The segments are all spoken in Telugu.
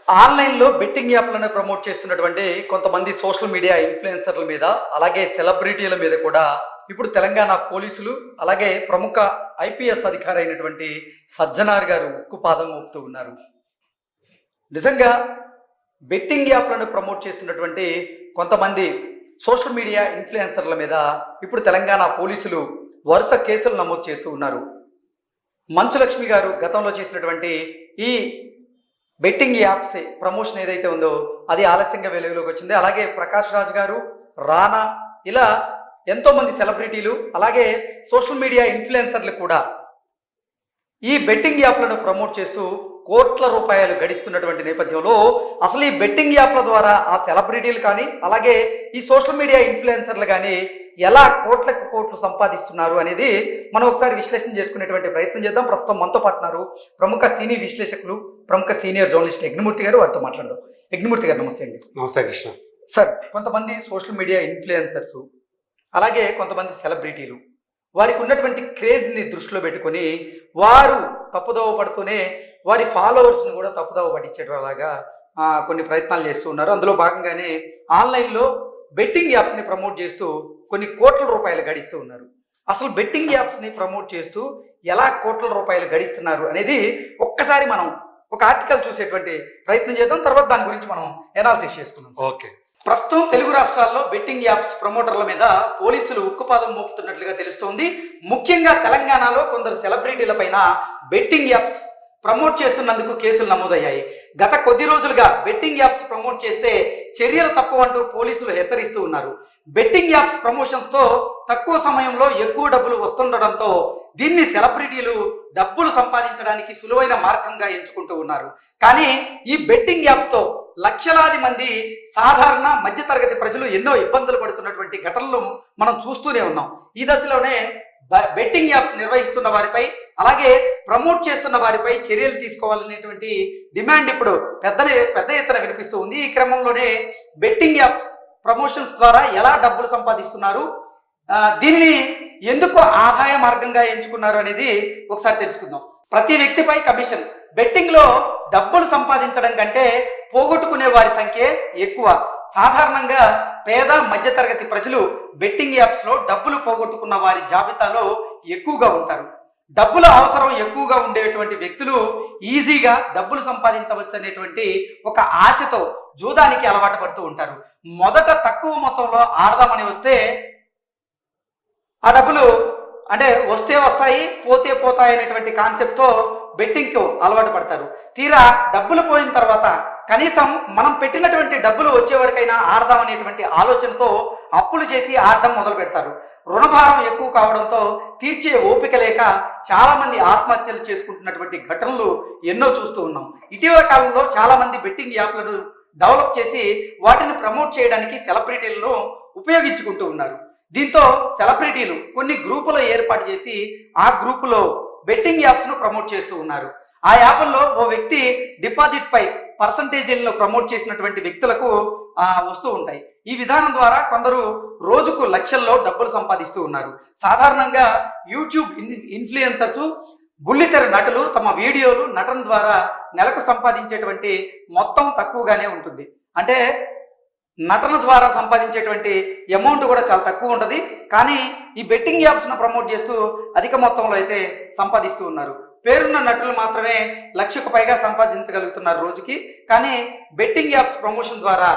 ఆన్‌లైన్‌లో బెట్టింగ్ యాప్‌లను ప్రమోట్ చేస్తున్నటువంటి కొంతమంది సోషల్ మీడియా ఇన్‌ఫ్లుయెన్సర్‌ల మీద, అలాగే సెలబ్రిటీల మీద కూడా ఇప్పుడు తెలంగాణ పోలీసులు, అలాగే ప్రముఖ ఐపీఎస్ అధికారి అయినటువంటి సజ్జనార్ గారు ఉక్కుపాదం మోపుతూ ఉన్నారు. నిజంగా బెట్టింగ్ యాప్‌లను ప్రమోట్ చేస్తున్నటువంటి కొంతమంది సోషల్ మీడియా ఇన్‌ఫ్లుయెన్సర్‌ల మీద ఇప్పుడు తెలంగాణ పోలీసులు వరుస కేసులు నమోదు చేస్తూ ఉన్నారు. మంచు లక్ష్మి గారు గతంలో చేసినటువంటి ఈ బెట్టింగ్ యాప్స్ ప్రమోషన్ ఏదైతే ఉందో అది ఆలస్యంగా వెలుగులోకి వచ్చింది. అలాగే ప్రకాష్ రాజ్ గారు, రానా ఇలా ఎంతోమంది సెలబ్రిటీలు, అలాగే సోషల్ మీడియా ఇన్‌ఫ్లుయెన్సర్లు కూడా ఈ బెట్టింగ్ యాప్లను ప్రమోట్ చేస్తూ కోట్ల రూపాయలు గడిస్తున్నటువంటి నేపథ్యంలో అసలు ఈ బెట్టింగ్ యాప్ల ద్వారా ఆ సెలబ్రిటీలు కానీ, అలాగే ఈ సోషల్ మీడియా ఇన్‌ఫ్లుయెన్సర్లు కానీ ఎలా కోట్లకు కోట్లు సంపాదిస్తున్నారు అనేది మనం ఒకసారి విశ్లేషణ చేసుకునేటువంటి ప్రయత్నం చేద్దాం. ప్రస్తుతం మనతో పాటున్నారు ప్రముఖ సినీ విశ్లేషకులు, ప్రముఖ సీనియర్ జర్నలిస్ట్ యజ్ఞమూర్తి గారు. వారితో మాట్లాడదాం. యజ్ఞమూర్తి గారు నమస్తే అండి. నమస్తే కృష్ణ. సార్, కొంతమంది సోషల్ మీడియా ఇన్‌ఫ్లుయెన్సర్స్, అలాగే కొంతమంది సెలబ్రిటీలు వారికి ఉన్నటువంటి క్రేజ్ని దృష్టిలో పెట్టుకొని వారు తప్పుదోవ పడుతూనే వారి ఫాలోవర్స్ని కూడా తప్పుదోవ పట్టించేలాగా కొన్ని ప్రయత్నాలు చేస్తూ ఉన్నారు. అందులో భాగంగానే ఆన్లైన్లో బెట్టింగ్ యాప్స్ని ప్రమోట్ చేస్తూ కొన్ని కోట్ల రూపాయలు గడిస్తూ ఉన్నారు. అసలు బెట్టింగ్ యాప్స్ని ప్రమోట్ చేస్తూ ఎలా కోట్ల రూపాయలు గడిస్తున్నారు అనేది ఒక్కసారి మనం ఒక ఆర్టికల్ చూసేటువంటి ప్రయత్నం చేద్దాం. తర్వాత దాని గురించి మనం ఎనాలిసిస్ చేసుకుందాం. ఓకే. ప్రస్తుతం తెలుగు రాష్ట్రాల్లో బెట్టింగ్ యాప్స్ ప్రమోటర్ల మీద పోలీసులు ఉక్కుపాదం మోపుతున్నట్లుగా తెలుస్తోంది. ముఖ్యంగా తెలంగాణలో కొందరు సెలబ్రిటీల పైన బెట్టింగ్ యాప్స్ ప్రమోట్ చేస్తున్నందుకు కేసులు నమోదయ్యాయి. గత కొద్ది రోజులుగా బెట్టింగ్ యాప్స్ ప్రమోట్ చేస్తే చర్యలు తప్పవంటూ పోలీసులు హెచ్చరిస్తూ ఉన్నారు. బెట్టింగ్ యాప్స్ ప్రమోషన్స్తో తక్కువ సమయంలో ఎక్కువ డబ్బులు వస్తుండడంతో దీన్ని సెలబ్రిటీలు డబ్బులు సంపాదించడానికి సులువైన మార్గంగా ఎంచుకుంటూ ఉన్నారు. కానీ ఈ బెట్టింగ్ యాప్స్తో లక్షలాది మంది సాధారణ మధ్యతరగతి ప్రజలు ఎన్నో ఇబ్బందులు పడుతున్నటువంటి ఘటనలు మనం చూస్తూనే ఉన్నాం. ఈ దశలోనే బెట్టింగ్ యాప్స్ నిర్వహిస్తున్న వారిపై, అలాగే ప్రమోట్ చేస్తున్న వారిపై చర్యలు తీసుకోవాలనేటువంటి డిమాండ్ ఇప్పుడు పెద్ద ఎత్తున వినిపిస్తూ ఉంది. ఈ క్రమంలోనే బెట్టింగ్ యాప్స్ ప్రమోషన్స్ ద్వారా ఎలా డబ్బులు సంపాదిస్తున్నారు, దీనిని ఎందుకు ఆదాయ మార్గంగా ఎంచుకున్నారు అనేది ఒకసారి తెలుసుకుందాం. ప్రతి వ్యక్తిపై కమిషన్. బెట్టింగ్ లో డబ్బులు సంపాదించడం కంటే పోగొట్టుకునే వారి సంఖ్య ఎక్కువ. సాధారణంగా పేద మధ్యతరగతి ప్రజలు బెట్టింగ్ యాప్స్ లో డబ్బులు పోగొట్టుకున్న వారి జాబితాలో ఎక్కువగా ఉంటారు. డబ్బుల అవసరం ఎక్కువగా ఉండేటువంటి వ్యక్తులు ఈజీగా డబ్బులు సంపాదించవచ్చు అనేటువంటి ఒక ఆశతో జూదానికి అలవాటు పడుతూ ఉంటారు. మొదట తక్కువ మొత్తంలో ఆడదామని వస్తే ఆ డబ్బులు అంటే వస్తే వస్తాయి, పోతే పోతాయి అనేటువంటి కాన్సెప్ట్తో బెట్టింగ్కు అలవాటు పడతారు. తీరా డబ్బులు పోయిన తర్వాత కనీసం మనం పెట్టినటువంటి డబ్బులు వచ్చే వరకైనా ఆడదామనేటువంటి ఆలోచనతో అప్పులు చేసి ఆడడం మొదలు పెడతారు. రుణభారం ఎక్కువ కావడంతో తీర్చే ఓపిక లేక చాలా మంది ఆత్మహత్యలు చేసుకుంటున్నటువంటి ఘటనలు ఎన్నో చూస్తూ ఉన్నాం. ఇటీవల కాలంలో చాలా మంది బెట్టింగ్ యాప్లను డెవలప్ చేసి వాటిని ప్రమోట్ చేయడానికి సెలబ్రిటీలను ఉపయోగించుకుంటూ ఉన్నారు. దీంతో సెలబ్రిటీలు కొన్ని గ్రూపులు ఏర్పాటు చేసి ఆ గ్రూపులో బెట్టింగ్ యాప్స్ను ప్రమోట్ చేస్తూ ఉన్నారు. ఆ యాప్ల్లో ఓ వ్యక్తి డిపాజిట్ పై పర్సంటేజీలను ప్రమోట్ చేసినటువంటి వ్యక్తులకు వస్తూ ఉంటాయి. ఈ విధానం ద్వారా కొందరు రోజుకు లక్షల్లో డబ్బులు సంపాదిస్తూ ఉన్నారు. సాధారణంగా యూట్యూబ్ ఇన్ఫ్లుయెన్సర్స్, బుల్లితెర నటులు తమ వీడియోలు, నటన ద్వారా నెలకు సంపాదించేటువంటి మొత్తం తక్కువగానే ఉంటుంది. అంటే నటన ద్వారా సంపాదించేటువంటి అమౌంట్ కూడా చాలా తక్కువ ఉంటుంది. కానీ ఈ బెట్టింగ్ యాప్స్ను ప్రమోట్ చేస్తూ అధిక మొత్తంలో అయితే సంపాదిస్తూ ఉన్నారు. పేరున్న నటులు మాత్రమే లక్షకు పైగా సంపాదించగలుగుతున్నారు రోజుకి. కానీ బెట్టింగ్ యాప్స్ ప్రమోషన్ ద్వారా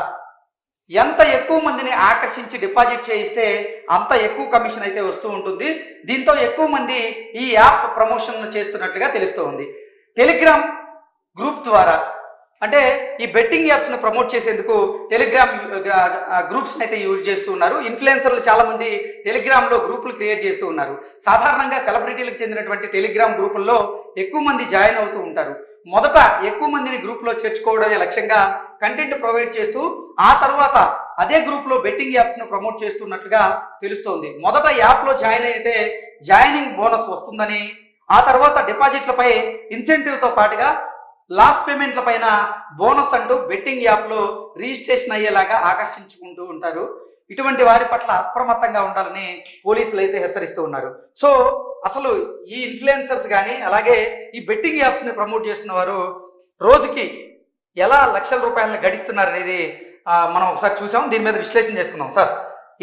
ఎంత ఎక్కువ మందిని ఆకర్షించి డిపాజిట్ చేయిస్తే అంత ఎక్కువ కమిషన్ అయితే వస్తూ ఉంటుంది. దీంతో ఎక్కువ మంది ఈ యాప్ ప్రమోషన్ చేస్తున్నట్లుగా తెలుస్తూ ఉంది. టెలిగ్రామ్ గ్రూప్ ద్వారా, అంటే ఈ బెట్టింగ్ యాప్స్ను ప్రమోట్ చేసేందుకు టెలిగ్రామ్ గ్రూప్స్ని అయితే యూజ్ చేస్తూ ఉన్నారు. ఇన్ఫ్లుయెన్సర్లు చాలా మంది టెలిగ్రామ్లో గ్రూపులు క్రియేట్ చేస్తూ ఉన్నారు. సాధారణంగా సెలబ్రిటీలకు చెందినటువంటి టెలిగ్రామ్ గ్రూపుల్లో ఎక్కువ మంది జాయిన్ అవుతూ ఉంటారు. మొదట ఎక్కువ మందిని గ్రూప్లో చేర్చుకోవడమే లక్ష్యంగా కంటెంట్ ప్రొవైడ్ చేస్తూ ఆ తర్వాత అదే గ్రూప్లో బెట్టింగ్ యాప్స్ను ప్రమోట్ చేస్తున్నట్లుగా తెలుస్తోంది. మొదట యాప్లో జాయిన్ అయితే జాయినింగ్ బోనస్ వస్తుందని, ఆ తర్వాత డిపాజిట్లపై ఇన్సెంటివ్తో పాటుగా లాస్ట్ పేమెంట్ల పైన బోనస్ అంటూ బెట్టింగ్ యాప్లో రిజిస్ట్రేషన్ అయ్యేలాగా ఆకర్షించుకుంటూ ఉంటారు. ఇటువంటి వారి పట్ల అప్రమత్తంగా ఉండాలని పోలీసులు అయితే హెచ్చరిస్తూ ఉన్నారు. సో అసలు ఈ ఇన్ఫ్లుయెన్సర్స్ కానీ, అలాగే ఈ బెట్టింగ్ యాప్స్ని ప్రమోట్ చేస్తున్న వారు రోజుకి ఎలా లక్షల రూపాయలను గడిస్తున్నారు అనేది మనం ఒకసారి చూసాం. దీని మీద విశ్లేషణ చేసుకుందాం. సార్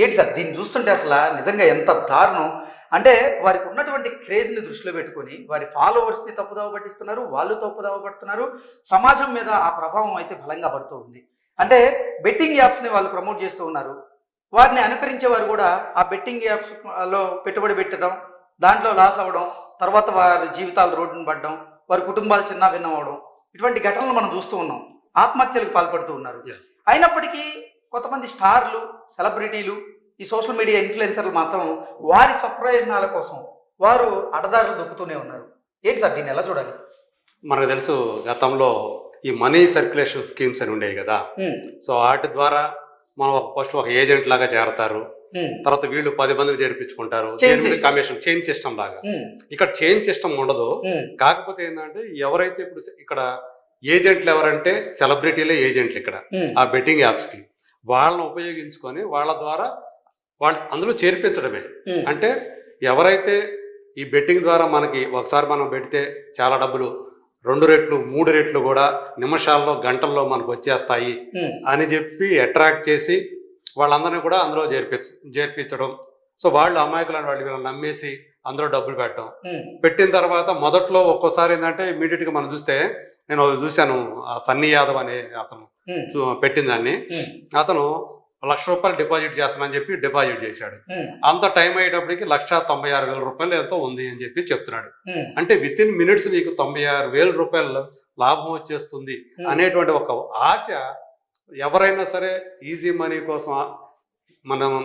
ఏంటి సార్ దీన్ని చూస్తుంటే అసలు నిజంగా ఎంత దారుణం అంటే, వారికి ఉన్నటువంటి క్రేజ్ని దృష్టిలో పెట్టుకొని వారి ఫాలోవర్స్ని తప్పుదావ పట్టిస్తున్నారు, వాళ్ళు తప్పుదావ పడుతున్నారు. సమాజం మీద ఆ ప్రభావం అయితే బలంగా పడుతూ ఉంది. అంటే బెట్టింగ్ యాప్స్ని వాళ్ళు ప్రమోట్ చేస్తూ ఉన్నారు. వారిని అనుకరించే వారు కూడా ఆ బెట్టింగ్ యాప్స్లో పెట్టుబడి పెట్టడం, దాంట్లో లాస్ అవ్వడం, తర్వాత వారి జీవితాలు రోడ్డును పడడం, వారి కుటుంబాలు చిన్న భిన్నం అవడం, ఇటువంటి ఘటనలు మనం చూస్తూ ఉన్నాం. ఆత్మహత్యలకు పాల్పడుతూ ఉన్నారు. అయినప్పటికీ కొంతమంది స్టార్లు, సెలబ్రిటీలు, ఈ సోషల్ మీడియా ఇన్ఫ్లుయెన్సర్లు మాత్రం వారి స్వప్రయోజనాల కోసం వారు అడదారులు దొక్కుతూనే ఉన్నారు. ఏంటి సార్ దీన్ని ఎలా చూడాలి? మనకు తెలుసు గతంలో ఈ మనీ సర్క్యులేషన్ స్కీమ్స్ అని ఉండేవి కదా. సో వాటి ద్వారా మనం ఫస్ట్ ఒక ఏజెంట్ లాగా చేరతారు, తర్వాత వీళ్ళు 10 మందిని చేర్పించుకుంటారు, కమిషన్ చైన్ సిస్టమ్ లాగా. ఇక్కడ చైన్ సిస్టమ్ ఉండదు. కాకపోతే ఏంటంటే ఎవరైతే ఇప్పుడు ఇక్కడ ఏజెంట్లు ఎవరంటే సెలబ్రిటీలే ఏజెంట్లు ఇక్కడ ఆ బెట్టింగ్ యాప్స్ కి. వాళ్ళని ఉపయోగించుకొని వాళ్ళ ద్వారా వాళ్ళు అందులో చేర్పించడమే. అంటే ఎవరైతే ఈ బెట్టింగ్ ద్వారా మనకి ఒకసారి మనం పెడితే చాలా డబ్బులు 2 రెట్లు 3 రెట్లు కూడా నిమిషాల్లో గంటల్లో మనకు వచ్చేస్తాయి అని చెప్పి అట్రాక్ట్ చేసి వాళ్ళందరినీ కూడా అందులో చేర్పించడం. సో వాళ్ళు అమాయకులను వాళ్ళు నమ్మేసి అందులో డబ్బులు పెట్టిన తర్వాత మొదట్లో ఒక్కోసారి ఏంటంటే ఇమీడియట్ గా మనం చూస్తే, నేను చూశాను సన్నీ యాదవ్ అనే అతను పెట్టిన దాన్ని, అతను ₹1,00,000 డిపాజిట్ చేస్తానని చెప్పి డిపాజిట్ చేశాడు. అంత టైం అయ్యేటప్పటికి ₹1,56,000 ఎంతో ఉంది అని చెప్పి చెప్తున్నాడు. అంటే విత్ ఇన్ మినిట్స్ నీకు ₹96,000 లాభం వచ్చేస్తుంది అనేటువంటి ఒక ఆశ ఎవరైనా సరే ఈజీ మనీ కోసం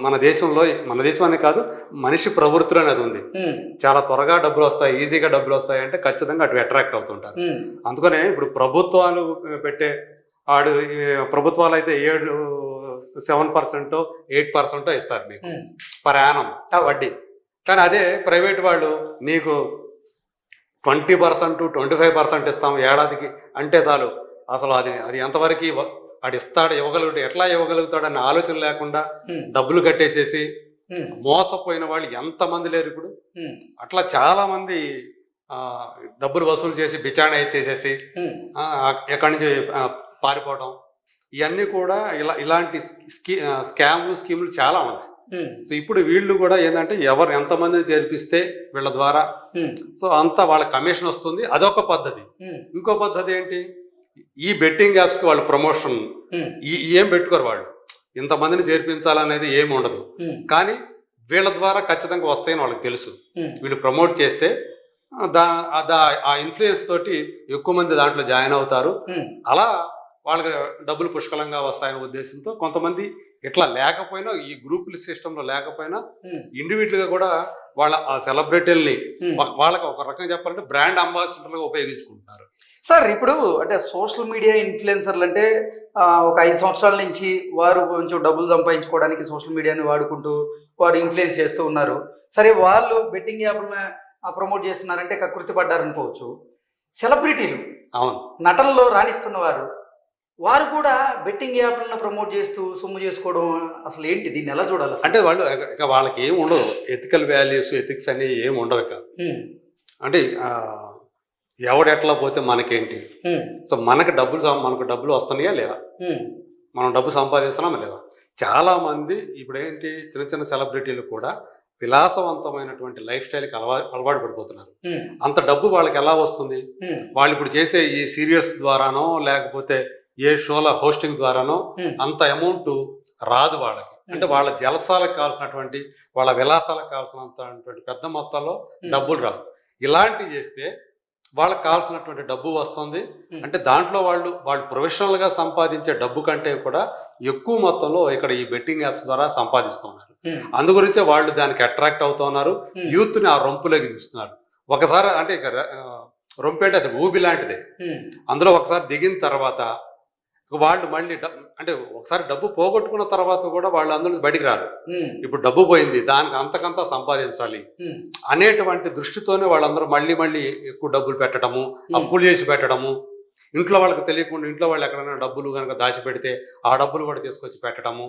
మన దేశంలో, మన దేశం అనే కాదు మనిషి ప్రవృత్తిలో అనేది ఉంది. చాలా త్వరగా డబ్బులు వస్తాయి, ఈజీగా డబ్బులు వస్తాయి అంటే ఖచ్చితంగా అటు అట్రాక్ట్ అవుతుంటారు. అందుకనే ఇప్పుడు ప్రభుత్వాలు పెట్టే ప్రభుత్వాలు అయితే 7% 8% ఇస్తారు మీకు పర్ యానం వడ్డీ. కానీ అదే ప్రైవేట్ వాళ్ళు నీకు 20% 25% ఇస్తాం ఏడాదికి అంటే చాలు. అసలు అది ఎంతవరకు ఇవ్వగలుగుతాడు, ఎట్లా ఇవ్వగలుగుతాడు అనే ఆలోచన లేకుండా డబ్బులు కట్టేసేసి మోసపోయిన వాళ్ళు ఎంతమంది లేరు ఇప్పుడు. అట్లా చాలా మంది డబ్బులు వసూలు చేసి బిచాణ ఎత్తేసేసి ఎక్కడి నుంచి పారిపోవడం, ఇవన్నీ కూడా ఇలాంటి స్కీములు చాలా ఉన్నాయి. సో ఇప్పుడు వీళ్ళు కూడా ఏంటంటే ఎవరు ఎంతమందిని చేర్పిస్తే వీళ్ళ ద్వారా సో అంతా వాళ్ళ కమిషన్ వస్తుంది, అదొక పద్ధతి. ఇంకో పద్ధతి ఏంటి, ఈ బెట్టింగ్ యాప్స్ కి వాళ్ళు ప్రమోషన్ ఏం పెట్టుకోరు, వాళ్ళు ఇంతమందిని చేర్పించాలనేది ఏమి ఉండదు. కానీ వీళ్ళ ద్వారా ఖచ్చితంగా వస్తాయని వాళ్ళకి తెలుసు. వీళ్ళు ప్రమోట్ చేస్తే ఆ ఇన్ఫ్లుయెన్స్ తోటి ఎక్కువ మంది దాంట్లో జాయిన్ అవుతారు. అలా వాళ్ళకి డబ్బులు పుష్కలంగా వస్తాయనే ఉద్దేశంతో కొంతమంది ఇట్లా లేకపోయినా, ఈ గ్రూపుల సిస్టంలో లేకపోయినా ఇండివిజువల్ గా కూడా వాళ్ళ ఆ సెలబ్రిటీల్ని వాళ్ళకి ఒక రకంగా చెప్పాలంటే బ్రాండ్ అంబాసిడర్లుగా ఉపయోగించుకుంటున్నారు. సార్ ఇప్పుడు అంటే సోషల్ మీడియా ఇన్ఫ్లుయెన్సర్లు అంటే ఒక 5 సంవత్సరాల నుంచి వారు కొంచెం డబ్బులు సంపాదించుకోవడానికి సోషల్ మీడియాని వాడుకుంటూ వారు ఇన్ఫ్లుయెన్స్ చేస్తూ ఉన్నారు. సరే, వాళ్ళు బెట్టింగ్ యాప్లను ప్రమోట్ చేస్తున్నారంటే కకృతి పడ్డారనుకోవచ్చు. సెలబ్రిటీలు, అవును, నటనలో రాణిస్తున్న వారు కూడా బెట్టింగ్ యాప్లను ప్రమోట్ చేస్తూ సొమ్ము చేసుకోవడం అసలు ఏంటి, దీన్ని ఎలా చూడాలి? అంటే వాళ్ళకి ఏం ఉండవు, ఎథికల్ వాల్యూస్ ఎథిక్స్ అని ఏం ఉండవు ఇక. అంటే ఎవడెట్లా పోతే మనకేంటి, సో మనకు డబ్బులు వస్తున్నాయా లేవా, మనం డబ్బు సంపాదిస్తున్నామా లేవా. చాలా మంది ఇప్పుడు ఏంటి, చిన్న చిన్న సెలబ్రిటీలు కూడా విలాసవంతమైనటువంటి లైఫ్ స్టైల్కి అలవాటు పడిపోతున్నారు. అంత డబ్బు వాళ్ళకి ఎలా వస్తుంది? వాళ్ళు ఇప్పుడు చేసే ఈ సీరియల్స్ ద్వారానో లేకపోతే ఏ షోల హోస్టింగ్ ద్వారానో అంత అమౌంట్ రాదు వాళ్ళకి. అంటే వాళ్ళ జలసాలకు కావాల్సినటువంటి, వాళ్ళ విలాసాలకు కావాల్సినటువంటి పెద్ద మొత్తంలో డబ్బులు రావు. ఇలాంటివి చేస్తే వాళ్ళకి కావాల్సినటువంటి డబ్బు వస్తుంది. అంటే దాంట్లో వాళ్ళు ప్రొఫెషనల్ గా సంపాదించే డబ్బు కంటే కూడా ఎక్కువ మొత్తంలో ఇక్కడ ఈ బెట్టింగ్ యాప్స్ ద్వారా సంపాదిస్తున్నారు. అందుగురించే వాళ్ళు దానికి అట్రాక్ట్ అవుతున్నారు, యూత్ ని ఆ రొంపులోకి తీస్తున్నారు. ఒకసారి అంటే ఇక రొంపు అంటే అసలు ఊబి లాంటిదే. అందులో ఒకసారి దిగిన తర్వాత వాళ్ళు మళ్ళీ అంటే ఒకసారి డబ్బు పోగొట్టుకున్న తర్వాత కూడా వాళ్ళు అందులో బయటికి రారు. ఇప్పుడు డబ్బు పోయింది, దానికి అంతకంతా సంపాదించాలి అనేటువంటి దృష్టితోనే వాళ్ళందరూ మళ్ళీ ఎక్కువ డబ్బులు పెట్టడము, అప్పులు చేసి పెట్టడము, ఇంట్లో వాళ్ళకి తెలియకుండా ఇంట్లో వాళ్ళు ఎక్కడైనా డబ్బులు కనుక దాచిపెడితే ఆ డబ్బులు కూడా తీసుకొచ్చి పెట్టడము,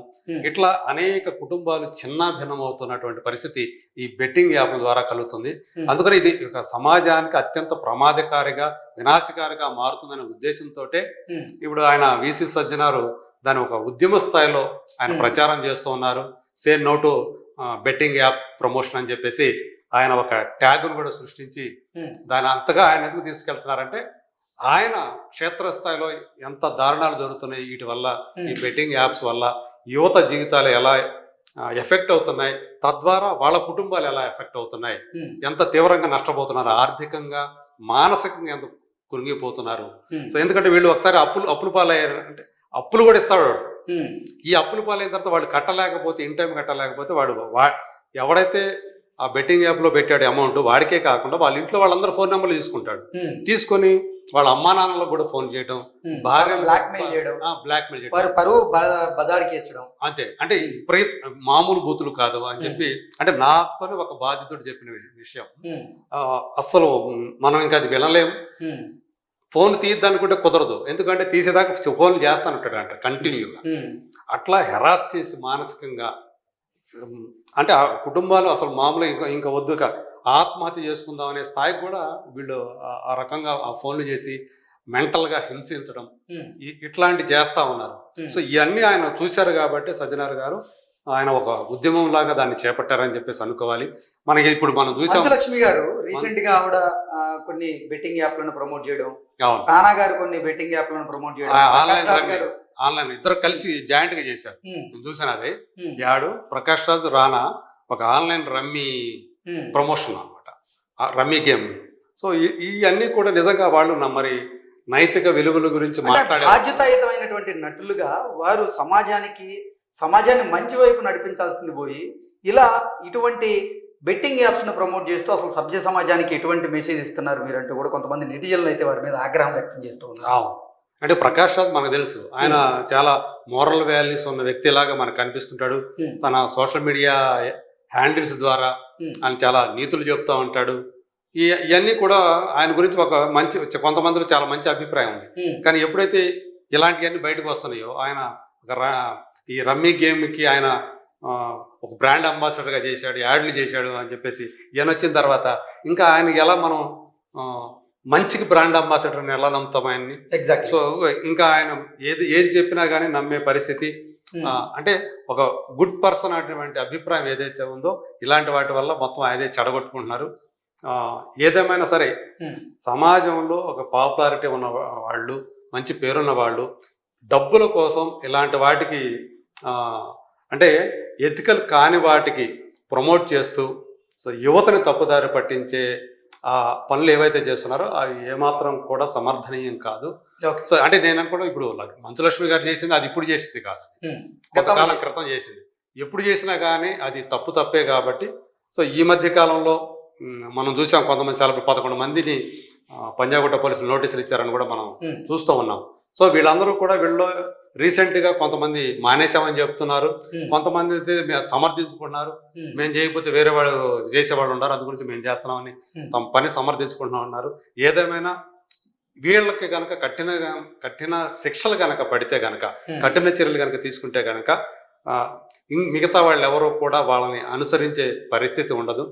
ఇట్లా అనేక కుటుంబాలు చిన్న భిన్నం అవుతున్నటువంటి పరిస్థితి ఈ బెట్టింగ్ యాప్ల ద్వారా కలుగుతుంది. అందుకని ఇది ఒక సమాజానికి అత్యంత ప్రమాదకారిగా వినాశకారిగా మారుతుందనే ఉద్దేశంతో ఇప్పుడు ఆయన విసి సజ్జనారు దాని ఒక ఉద్యమ స్థాయిలో ఆయన ప్రచారం చేస్తూ ఉన్నారు. Say no to betting app promotion అని చెప్పేసి ఆయన ఒక ట్యాగ్ను కూడా సృష్టించి దాని అంతగా ఆయన ఎందుకు తీసుకెళ్తున్నారంటే ఆయన క్షేత్రస్థాయిలో ఎంత దారుణాలు జరుగుతున్నాయి వీటి వల్ల, ఈ బెట్టింగ్ యాప్స్ వల్ల యువత జీవితాలు ఎలా ఎఫెక్ట్ అవుతున్నాయి, తద్వారా వాళ్ళ కుటుంబాలు ఎలా ఎఫెక్ట్ అవుతున్నాయి, ఎంత తీవ్రంగా నష్టపోతున్నారు, ఆర్థికంగా మానసికంగా ఎంత కురిగిపోతున్నారు. సో ఎందుకంటే వీళ్ళు ఒకసారి అప్పులు పాలయ్యారు అంటే అప్పులు కూడా ఇస్తాడు. ఈ అప్పులు పాలైన తర్వాత వాడు కట్టలేకపోతే, ఇన్ టైం కట్టలేకపోతే వాడు ఎవడైతే ఆ బెట్టింగ్ యాప్ లో పెట్టాడు అమౌంట్ వాడికే కాకుండా వాళ్ళ ఇంట్లో వాళ్ళందరూ ఫోన్ నెంబర్లు తీసుకుంటాడు. తీసుకొని వాళ్ళ అమ్మా నాన్నలకు కూడా ఫోన్ చేయడం, బాగా బ్లాక్మెయిల్ చేయడం, పరువు బజార్కి ఇచ్చడం. అంతే. అంటే మామూలు బూతులు కాదు అని చెప్పి, అంటే నాతోనే ఒక బాధితుడు చెప్పిన విషయం. అస్సలు మనం ఇంకా అది వినలేము. ఫోన్ తీయద్దనుకుంటే కుదరదు, ఎందుకంటే తీసేదాకా ఫోన్లు చేస్తానంటాడంట కంటిన్యూగా. అట్లా హెరాస్ చేసి మానసికంగా, అంటే ఆ కుటుంబాలు అసలు మామూలుగా ఇంకా వద్దుక ఆత్మహత్య చేసుకుందాం అనే స్థాయికి కూడా వీళ్ళు ఆ రకంగా ఆ ఫోన్లు చేసి మెంటల్గా హింసించడం ఇట్లాంటి చేస్తా ఉన్నారు. సో ఇవన్నీ ఆయన చూశారు కాబట్టి సజ్జనార్ గారు ఆయన ఒక ఉద్యమం లాగా దాన్ని చేపట్టారని చెప్పేసి అనుకోవాలి. మనకి ఇప్పుడు మనం చూసాం, లక్ష్మి గారు రీసెంట్ గా ఆవిడ కొన్ని బెట్టింగ్ యాప్లను ప్రమోట్ చేయడం, రానా గారు కొన్ని బెట్టింగ్ యాప్లను ప్రమోట్ చేయడం, ఆన్లైన్ ఇద్దరు కలిసి జాయింట్ గా చేశారు. నేను చూసాను అదే. యాడు ప్రకాష్ రాజ్ రానా ఒక ఆన్లైన్ రమ్మీ ప్రమోషన్ అనమాట, రమ్మీ గేమ్. సో ఇవన్నీ కూడా నిజంగా వాళ్ళు మరి నైతిక విలువల గురించి మాట్లాడే బాధ్యతాయుతమైనటువంటి నటులుగా వారు సమాజాన్ని మంచి వైపు నడిపించాల్సింది పోయి ఇలా ఇటువంటి బెట్టింగ్ యాప్స్ ను ప్రమోట్ చేస్తూ అసలు సభ్య సమాజానికి ఎటువంటి మెసేజ్ ఇస్తున్నారు మీరంటూ కూడా కొంతమంది నెటిజన్లు అయితే వారి మీద ఆగ్రహం వ్యక్తం చేస్తూ ఉన్నారు. అంటే ప్రకాష్ రాజ్ మనకు తెలుసు, ఆయన చాలా మోరల్ వాల్యూస్ ఉన్న వ్యక్తిలాగా మనకు కనిపిస్తుంటాడు. తన సోషల్ మీడియా హ్యాండిల్స్ ద్వారా ఆయన చాలా నీతులు చెప్తూ ఉంటాడు. ఇవన్నీ కూడా ఆయన గురించి ఒక మంచి, కొంతమందిలో చాలా మంచి అభిప్రాయం ఉంది. కానీ ఎప్పుడైతే ఇలాంటివన్నీ బయటకు వస్తున్నాయో, ఆయన ఈ రమ్మీ గేమ్కి ఆయన ఒక బ్రాండ్ అంబాసిడర్గా చేశాడు, యాడ్లు చేశాడు అని చెప్పేసి ఈయన వచ్చిన తర్వాత ఇంకా ఆయనకి ఎలా మనం మంచికి బ్రాండ్ అంబాసిడర్ని ఎలా నమ్ముతాం ఆయన్ని? ఎగ్జాక్ట్. సో ఇంకా ఆయన ఏది చెప్పినా కానీ నమ్మే పరిస్థితి, అంటే ఒక గుడ్ పర్సన్ అటువంటి అభిప్రాయం ఏదైతే ఉందో ఇలాంటి వాటి వల్ల మొత్తం ఆయనే చెడగొట్టుకుంటున్నారు. ఏదేమైనా సరే సమాజంలో ఒక పాపులారిటీ ఉన్న వాళ్ళు, మంచి పేరున్న వాళ్ళు డబ్బుల కోసం ఇలాంటి వాటికి అంటే ఎథికల్ కాని వాటికి ప్రమోట్ చేస్తూ సో యువతని తప్పుదారి పట్టించే ఆ పనులు ఏవైతే చేస్తున్నారో అవి ఏమాత్రం కూడా సమర్థనీయం కాదు. సో అంటే నేను అనుకోవడం, ఇప్పుడు మంచులక్ష్మి గారు చేసింది అది ఇప్పుడు చేసింది కాదు, కొంతకాలం క్రితం చేసింది. ఎప్పుడు చేసినా కానీ అది తప్పే కాబట్టి, సో ఈ మధ్య కాలంలో మనం చూసాం కొంతమంది 11 మందిని పంజాగుట్ట పోలీసులు నోటీసులు ఇచ్చారని కూడా మనం చూస్తూ ఉన్నాం. సో వీళ్ళందరూ కూడా వీళ్ళు రీసెంట్గా కొంతమంది మానేసామని చెప్తున్నారు, కొంతమంది అయితే సమర్థించుకుంటున్నారు. మేము చేయకపోతే వేరే వాళ్ళు చేసేవాళ్ళు ఉన్నారు, అందు గురించి మేము చేస్తున్నామని తమ పని సమర్థించుకుంటున్నాం అన్నారు. ఏదేమైనా వీళ్ళకి కనుక కఠిన శిక్షలు కనుక పడితే కనుక, కఠిన చర్యలు కనుక తీసుకుంటే కనుక మిగతా వాళ్ళు ఎవరో కూడా వాళ్ళని అనుసరించే పరిస్థితి ఉండదు.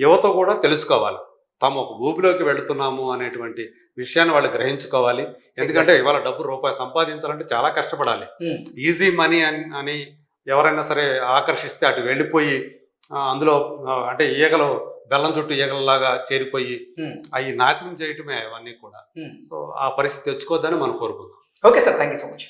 యువత కూడా తెలుసుకోవాలి, తాము ఒక ఊపిలోకి వెళుతున్నాము అనేటువంటి విషయాన్ని వాళ్ళు గ్రహించుకోవాలి. ఎందుకంటే ఇవాళ రూపాయి సంపాదించాలంటే చాలా కష్టపడాలి. ఈజీ మనీ అని ఎవరైనా సరే ఆకర్షిస్తే అటు వెళ్ళిపోయి అందులో అంటే ఈగలు బెల్లం చుట్టూ ఈగలలాగా చేరిపోయి అవి నాశనం చేయటమే అవన్నీ కూడా. సో ఆ పరిస్థితి తెచ్చుకోవద్దని మనం కోరుకుందాం. Okay sir, thank you so much.